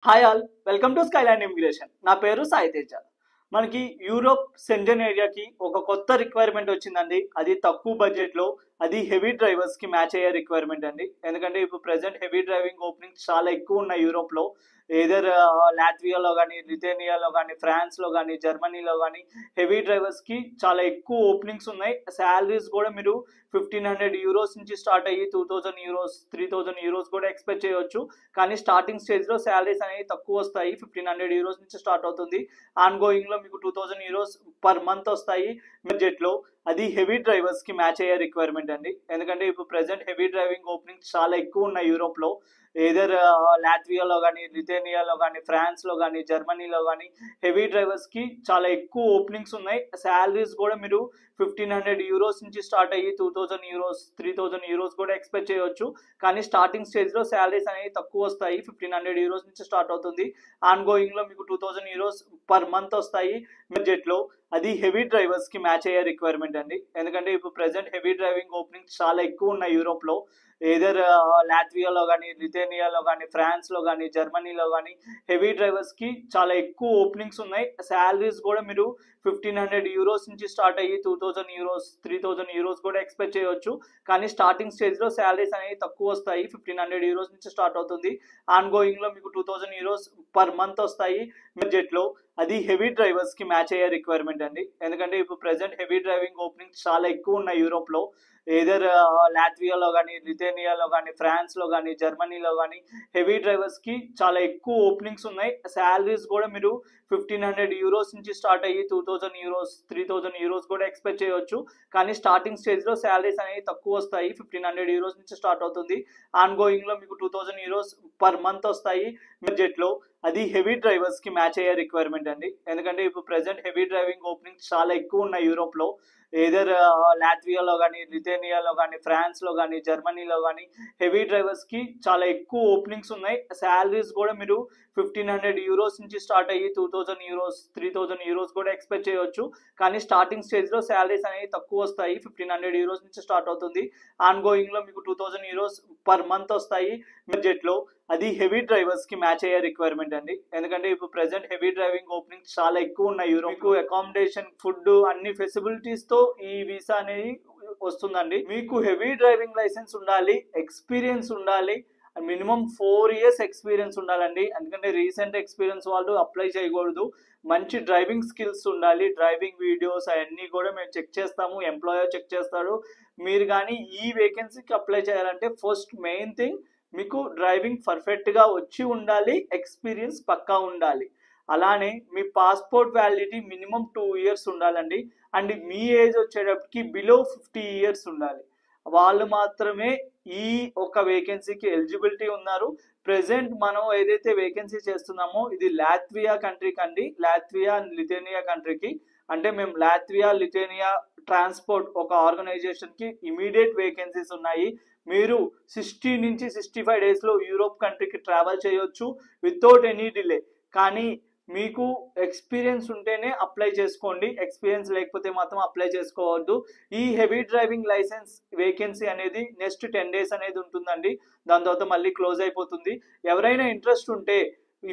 Hi all, welcome to Skyland immigration. నా పేరు సాయి తేజ. మనకి యూరోప్ సెంజన్ ఏరియాకి ఒక కొత్త రిక్వైర్మెంట్ వచ్చిందండి. అది తక్కువ బడ్జెట్లో, అది హెవీ డ్రైవర్స్కి మ్యాచ్ అయ్యే రిక్వైర్మెంట్ అండి. ఎందుకంటే ఇప్పుడు ప్రెసెంట్ హెవీ డ్రైవింగ్ ఓపెనింగ్స్ చాలా ఎక్కువ ఉన్నాయి యూరోప్లో. ఏదర్ లాట్వియాలో కానీ, లిథువేనియాలో కానీ, ఫ్రాన్స్లో కానీ, జర్మనీలో కానీ హెవీ డ్రైవర్స్కి చాలా ఎక్కువ ఓపెనింగ్స్ ఉన్నాయి. శాలరీస్ కూడా మీరు 1500 యూరోస్ నుంచి స్టార్ట్ అయ్యి 2000 యూరోస్, 3000 యూరోస్ కూడా ఎక్స్పెక్ట్ చేయవచ్చు. కానీ స్టార్టింగ్ స్టేజ్లో శాలరీస్ అనేవి తక్కువ వస్తాయి. 1500 యూరోస్ నుంచి స్టార్ట్ అవుతుంది. ఆన్ గోయింగ్లో మీకు 2000 యూరోస్ పర్ మంత్ వస్తాయి బడ్జెట్లో. అది హెవీ డ్రైవర్స్కి మ్యాచ్ అయ్యే రిక్వైర్మెంట్ అండి. ఎందుకంటే ఇప్పుడు ప్రెసెంట్ హెవీ డ్రైవింగ్ ఓపెనింగ్స్ చాలా ఎక్కువ ఉన్నాయి యూరోప్లో. ఏదర్ లాట్వియాలో కానీ, లిథువేనియాలో కానీ, ఫ్రాన్స్లో కానీ, జర్మనీలో కానీ హెవీ డ్రైవర్స్కి చాలా ఎక్కువ ఓపెనింగ్స్ ఉన్నాయి. శాలరీస్ కూడా మీరు 1500 యూరోస్ నుంచి స్టార్ట్ అయ్యి 2000 యూరోస్, 3000 యూరోస్ కూడా ఎక్స్పెక్ట్ చేయవచ్చు. కానీ స్టార్టింగ్ స్టేజ్లో శాలరీస్ అనేవి తక్కువ వస్తాయి. 1500 యూరోస్ నుంచి స్టార్ట్ అవుతుంది. ఆన్ గోయింగ్లో మీకు 2000 యూరోస్ పర్ మంత్ వస్తాయి బడ్జెట్లో. అది హెవీ డ్రైవర్స్కి మ్యాచ్ అయ్యే రిక్వైర్మెంట్ అండి. ఎందుకంటే ఇప్పుడు ప్రెసెంట్ హెవీ డ్రైవింగ్ ఓపెనింగ్స్ చాలా ఎక్కువ ఉన్నాయి యూరోప్లో. ఏదర్ లాట్వియాలో కానీ, లిథువేనియాలో కానీ, ఫ్రాన్స్లో కానీ, జర్మనీలో కానీ హెవీ డ్రైవర్స్కి చాలా ఎక్కువ ఓపెనింగ్స్ ఉన్నాయి. శాలరీస్ కూడా మీరు 1500 యూరోస్ నుంచి స్టార్ట్ అయ్యి 2000 యూరోస్, 3000 యూరోస్ కూడా ఎక్స్పెక్ట్ చేయవచ్చు. కానీ స్టార్టింగ్ స్టేజ్లో శాలరీస్ అనేవి తక్కువ వస్తాయి. 1500 యూరోస్ నుంచి స్టార్ట్ అవుతుంది. ఆన్ గోయింగ్లో మీకు 2000 యూరోస్ పర్ మంత్ వస్తాయి బడ్జెట్లో. అది హెవీ డ్రైవర్స్కి మ్యాచ్ అయ్యే రిక్వైర్మెంట్ అండి. ఎందుకంటే ఇప్పుడు ప్రెసెంట్ హెవీ డ్రైవింగ్ ఓపెనింగ్స్ చాలా ఎక్కువ ఉన్నాయి యూరోప్లో. ఏదర్ లాట్వియాలో కానీ, లిథువేనియాలో కానీ, ఫ్రాన్స్లో కానీ, జర్మనీలో కానీ హెవీ డ్రైవర్స్కి చాలా ఎక్కువ ఓపెనింగ్స్ ఉన్నాయి. శాలరీస్ కూడా మీరు 1500 యూరోస్ నుంచి స్టార్ట్ అయ్యి 2000 యూరోస్, 3000 యూరోస్ కూడా ఎక్స్పెక్ట్ చేయవచ్చు. కానీ స్టార్టింగ్ స్టేజ్లో శాలరీస్ అనేవి తక్కువ వస్తాయి. 1500 యూరోస్ నుంచి స్టార్ట్ అవుతుంది. ఆన్ గోయింగ్లో మీకు 2000 యూరోస్ పర్ మంత్ వస్తాయి బడ్జెట్లో. అది హెవీ డ్రైవర్స్కి మ్యాచ్ అయ్యే రిక్వైర్మెంట్ అండి. ఎందుకంటే ఇప్పుడు ప్రెసెంట్ హెవీ డ్రైవింగ్ ఓపెనింగ్స్ చాలా ఎక్కువ ఉన్నాయి యూరోప్లో. ఏదర్ లాట్వియాలో కానీ, లిథువేనియాలో కానీ, ఫ్రాన్స్లో కానీ, జర్మనీలో కానీ హెవీ డ్రైవర్స్కి చాలా ఎక్కువ ఓపెనింగ్స్ ఉన్నాయి. శాలరీస్ కూడా మీరు 1500 యూరోస్ నుంచి స్టార్ట్ అయ్యి 2000 యూరోస్, 3000 యూరోస్ కూడా ఎక్స్పెక్ట్ చేయవచ్చు. కానీ స్టార్టింగ్ స్టేజ్లో శాలరీస్ అనేవి తక్కువ వస్తాయి. 1500 యూరోస్ నుంచి స్టార్ట్ అవుతుంది. ఆన్ గోయింగ్లో మీకు 2000 యూరోస్ పర్ మంత్ వస్తాయి బడ్జెట్లో. అది హెవీ డ్రైవర్స్కి మ్యాచ్ అయ్యే రిక్వైర్మెంట్ అండి. ఎందుకంటే ఇప్పుడు ప్రెసెంట్ హెవీ డ్రైవింగ్ ఓపెనింగ్స్ చాలా ఎక్కువ ఉన్నాయి యూరోప్. మీకు అకామిడేషన్, ఫుడ్ అన్ని ఫెసిలిటీస్తో ఈ వీసా అనేది వస్తుందండి. మీకు హెవీ డ్రైవింగ్ లైసెన్స్ ఉండాలి, ఎక్స్పీరియన్స్ ఉండాలి, మినిమం 4 ఇయర్స్ ఎక్స్పీరియన్స్ ఉండాలండి. ఎందుకంటే రీసెంట్ ఎక్స్పీరియన్స్ వాళ్ళు అప్లై చేయకూడదు. మంచి డ్రైవింగ్ స్కిల్స్ ఉండాలి. డ్రైవింగ్ వీడియోస్ అవన్నీ కూడా మేము చెక్ చేస్తాము, ఎంప్లాయర్ చెక్ చేస్తారు. మీరు కానీ ఈ వేకెన్సీకి అప్లై చేయాలంటే ఫస్ట్ మెయిన్ థింగ్ మీకు డ్రైవింగ్ పర్ఫెక్ట్గా వచ్చి ఉండాలి, ఎక్స్పీరియన్స్ పక్కా ఉండాలి. అలానే మీ పాస్పోర్ట్ వ్యాలిడిటీ మినిమం 2 ఇయర్స్ ఉండాలండి. అండ్ మీ ఏజ్ వచ్చేటప్పటికి బిలో 50 ఇయర్స్ ఉండాలి. వాళ్ళు మాత్రమే ఈ ఒక వేకెన్సీకి ఎలిజిబిలిటీ ఉన్నారు. ప్రెసెంట్ మనం ఏదైతే వేకెన్సీ చేస్తున్నామో ఇది లాట్వియా కంట్రీకి అండి. లాట్వియా అండ్ లిథువేనియా కంట్రీకి. అంటే మేము లాట్వియా, లిథువేనియా ట్రాన్స్పోర్ట్ ఒక ఆర్గనైజేషన్కి ఇమీడియట్ వేకెన్సీస్ ఉన్నాయి. మీరు 60 నుంచి 65 డేస్లో యూరోప్ కంట్రీకి ట్రావెల్ చేయొచ్చు వితౌట్ ఎనీ డిలే. కానీ మీకు ఎక్స్పీరియన్స్ ఉంటేనే అప్లై చేసుకోండి. ఎక్స్పీరియన్స్ లేకపోతే మాత్రం అప్లై చేసుకోవద్దు. ఈ హెవీ డ్రైవింగ్ లైసెన్స్ వేకెన్సీ అనేది నెక్స్ట్ 10 డేస్ అనేది ఉంటుందండి. దాని తర్వాత మళ్ళీ క్లోజ్ అయిపోతుంది. ఎవరైనా ఇంట్రెస్ట్ ఉంటే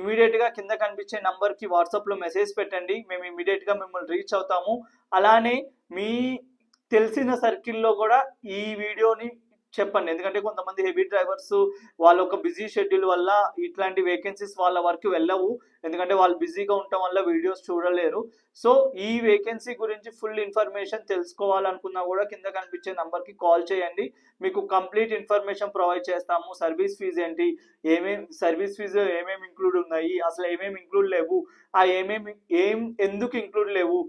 ఇమీడియట్గా కింద కనిపించే నంబర్కి వాట్సాప్లో మెసేజ్ పెట్టండి. మేము ఇమీడియట్గా మిమ్మల్ని రీచ్ అవుతాము. అలానే మీ తెలిసిన సర్కిల్లో కూడా ఈ వీడియోని చెప్పండి. ఎందుకంటే కొంతమంది హెవీ డ్రైవర్స్ వాళ్ళ ఒక బిజీ షెడ్యూల్ వల్ల ఇట్లాంటి వేకెన్సీస్ వాళ్ళ వరకు వెళ్ళవు. ఎందుకంటే వాళ్ళు బిజీగా ఉండటం వల్ల వీడియోస్ చూడలేరు. సో ఈ వేకెన్సీ గురించి ఫుల్ ఇన్ఫర్మేషన్ తెలుసుకోవాలనుకున్నా కూడా కింద కనిపించే నంబర్కి కాల్ చేయండి. మీకు కంప్లీట్ ఇన్ఫర్మేషన్ ప్రొవైడ్ చేస్తాము. సర్వీస్ ఫీజు ఏంటి, సర్వీస్ ఫీజు ఏమేమి ఇంక్లూడ్ ఉన్నాయి, అసలు ఏమేమి ఇంక్లూడ్ లేవు, ఆ ఎందుకు ఇంక్లూడ్ లేవు,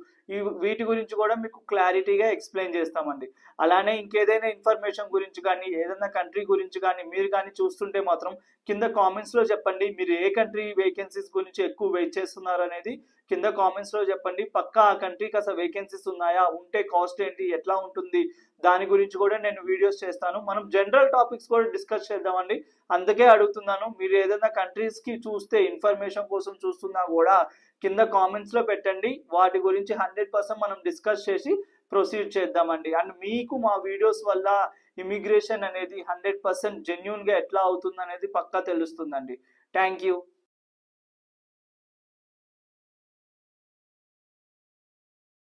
వీటి గురించి కూడా మీకు క్లారిటీగా ఎక్స్ప్లెయిన్ చేస్తామండి. అలానే ఇంకేదైనా ఇన్ఫర్మేషన్ గురించి కానీ, ఏదైనా కంట్రీ గురించి కానీ మీరు కానీ చూస్తుంటే మాత్రం కింద కామెంట్స్లో చెప్పండి. మీరు ఏ కంట్రీ వేకెన్సీస్ గురించి ఎక్కువ వెయిట్ చేస్తున్నారు అనేది కింద కామెంట్స్లో చెప్పండి. పక్కా ఆ కంట్రీకి అసలు వేకెన్సీస్ ఉన్నాయా, ఉంటే కాస్ట్ ఏంటి, ఎట్లా ఉంటుంది, దాని గురించి కూడా నేను వీడియోస్ చేస్తాను. మనం జనరల్ టాపిక్స్ కూడా డిస్కస్ చేద్దామండి. అందుకే అడుగుతున్నాను. మీరు ఏదైనా కంట్రీస్కి చూస్తే ఇన్ఫర్మేషన్ కోసం చూస్తున్నా కూడా కింద కామెంట్స్లో పెట్టండి. వాటి గురించి 100% మనం డిస్కస్ చేసి ప్రొసీడ్ చేద్దామండి. అండ్ మీకు మా వీడియోస్ వల్ల ఇమిగ్రేషన్ అనేది 100% జెన్యూన్గా ఎట్లా అవుతుంది అనేది పక్కా తెలుస్తుందండి. Thank you.